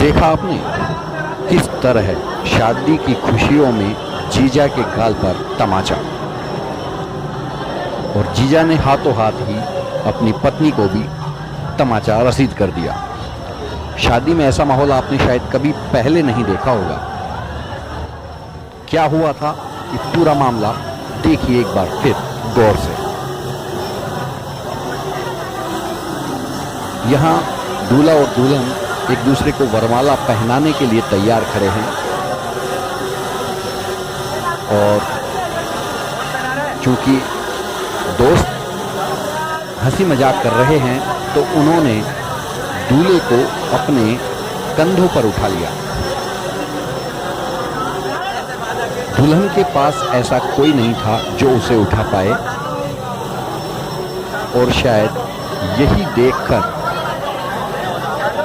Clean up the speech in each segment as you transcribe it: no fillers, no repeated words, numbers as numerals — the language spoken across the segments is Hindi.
देखा आपने किस तरह शादी की खुशियों में जीजा के गाल पर तमाचा, और जीजा ने हाथों हाथ ही अपनी पत्नी को भी तमाचा रसीद कर दिया। शादी में ऐसा माहौल आपने शायद कभी पहले नहीं देखा होगा। क्या हुआ था ये पूरा मामला देखिए एक बार फिर गौर से। यहां दूल्हा और दुल्हन एक दूसरे को वरमाला पहनाने के लिए तैयार खड़े हैं, और चूंकि दोस्त हंसी मजाक कर रहे हैं तो उन्होंने दूल्हे को अपने कंधों पर उठा लिया। दुल्हन के पास ऐसा कोई नहीं था जो उसे उठा पाए, और शायद यही देखकर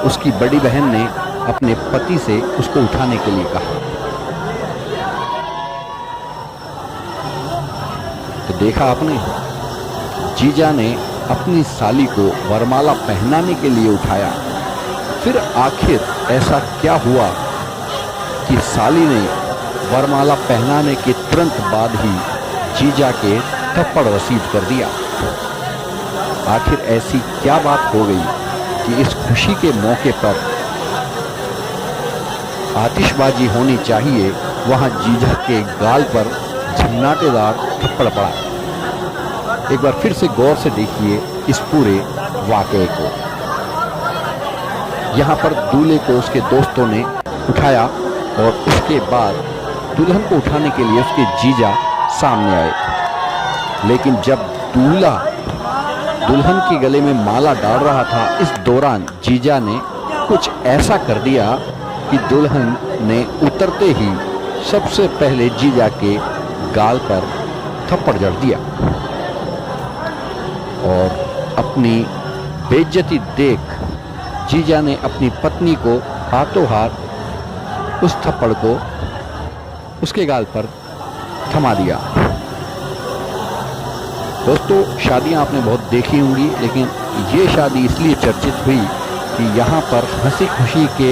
उसकी बड़ी बहन ने अपने पति से उसको उठाने के लिए कहा। तो देखा आपने, जीजा ने अपनी साली को वरमाला पहनाने के लिए उठाया। फिर आखिर ऐसा क्या हुआ कि साली ने वरमाला पहनाने के तुरंत बाद ही जीजा के थप्पड़ रसीद कर दिया। आखिर ऐसी क्या बात हो गई कि इस खुशी के मौके पर आतिशबाजी होनी चाहिए, वहां जीजा के गाल पर झन्नाटेदार थप्पड़ पड़ा। एक बार फिर से गौर से देखिए इस पूरे वाकये को। यहां पर दूल्हे को उसके दोस्तों ने उठाया, और उसके बाद दुल्हन को उठाने के लिए उसके जीजा सामने आए। लेकिन जब दूल्हा दुल्हन के गले में माला डाल रहा था, इस दौरान जीजा ने कुछ ऐसा कर दिया कि दुल्हन ने उतरते ही सबसे पहले जीजा के गाल पर थप्पड़ जड़ दिया, और अपनी बेइज्जती देख जीजा ने अपनी पत्नी को हाथों हाथ उस थप्पड़ को उसके गाल पर थमा दिया। दोस्तों, शादियां आपने बहुत देखी होंगी, लेकिन ये शादी इसलिए चर्चित हुई कि यहाँ पर हंसी खुशी के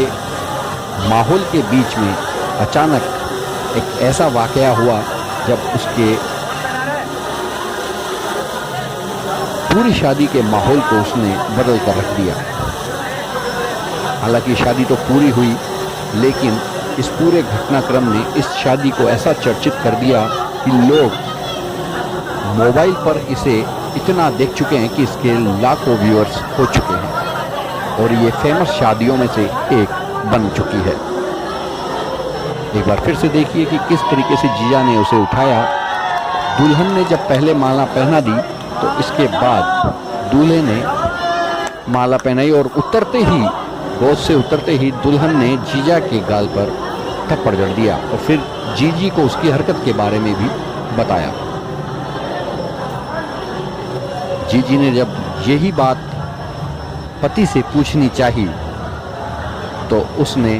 माहौल के बीच में अचानक एक ऐसा वाकया हुआ जब उसके पूरी शादी के माहौल को उसने बदल कर रख दिया। हालांकि शादी तो पूरी हुई, लेकिन इस पूरे घटनाक्रम ने इस शादी को ऐसा चर्चित कर दिया कि लोग मोबाइल पर इसे इतना देख चुके हैं कि इसके लाखों व्यूअर्स हो चुके हैं, और ये फेमस शादियों में से एक बन चुकी है। एक बार फिर से देखिए कि किस तरीके से जीजा ने उसे उठाया। दुल्हन ने जब पहले माला पहना दी तो इसके बाद दूल्हे ने माला पहनाई, और उतरते ही गोद से उतरते ही दुल्हन ने जीजा के गाल पर थप्पड़ जड़ दिया, और फिर जीजी को उसकी हरकत के बारे में भी बताया। जीजी ने जब यही बात पति से पूछनी चाहिए तो उसने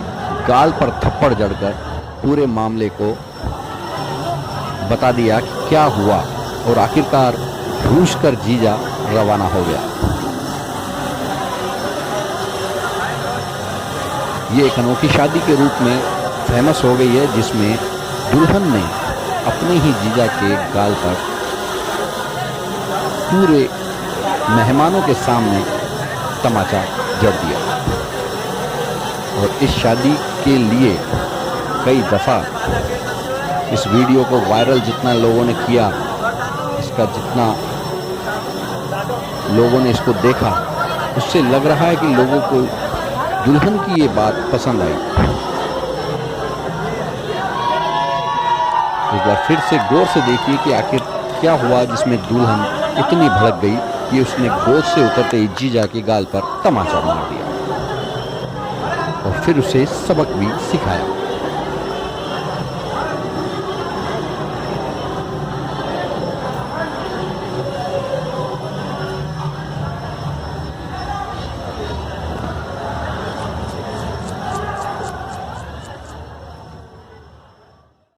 गाल पर थप्पड़ जड़कर पूरे मामले को बता दिया कि क्या हुआ, और आखिरकार रूस कर जीजा रवाना हो गया। ये एक अनोखी शादी के रूप में फेमस हो गई है, जिसमें दुल्हन ने अपने ही जीजा के गाल पर पूरे मेहमानों के सामने तमाचा जड़ दिया। और इस शादी के लिए कई दफ़ा इस वीडियो को वायरल जितना लोगों ने किया, इसका जितना लोगों ने इसको देखा, उससे लग रहा है कि लोगों को दुल्हन की ये बात पसंद आई। एक बार फिर से गौर से देखिए कि आखिर क्या हुआ जिसमें दुल्हन इतनी भड़क गई कि उसने गोद से उतरते ही जीजा के गाल पर तमाचा मार दिया, और फिर उसे सबक भी सिखाया।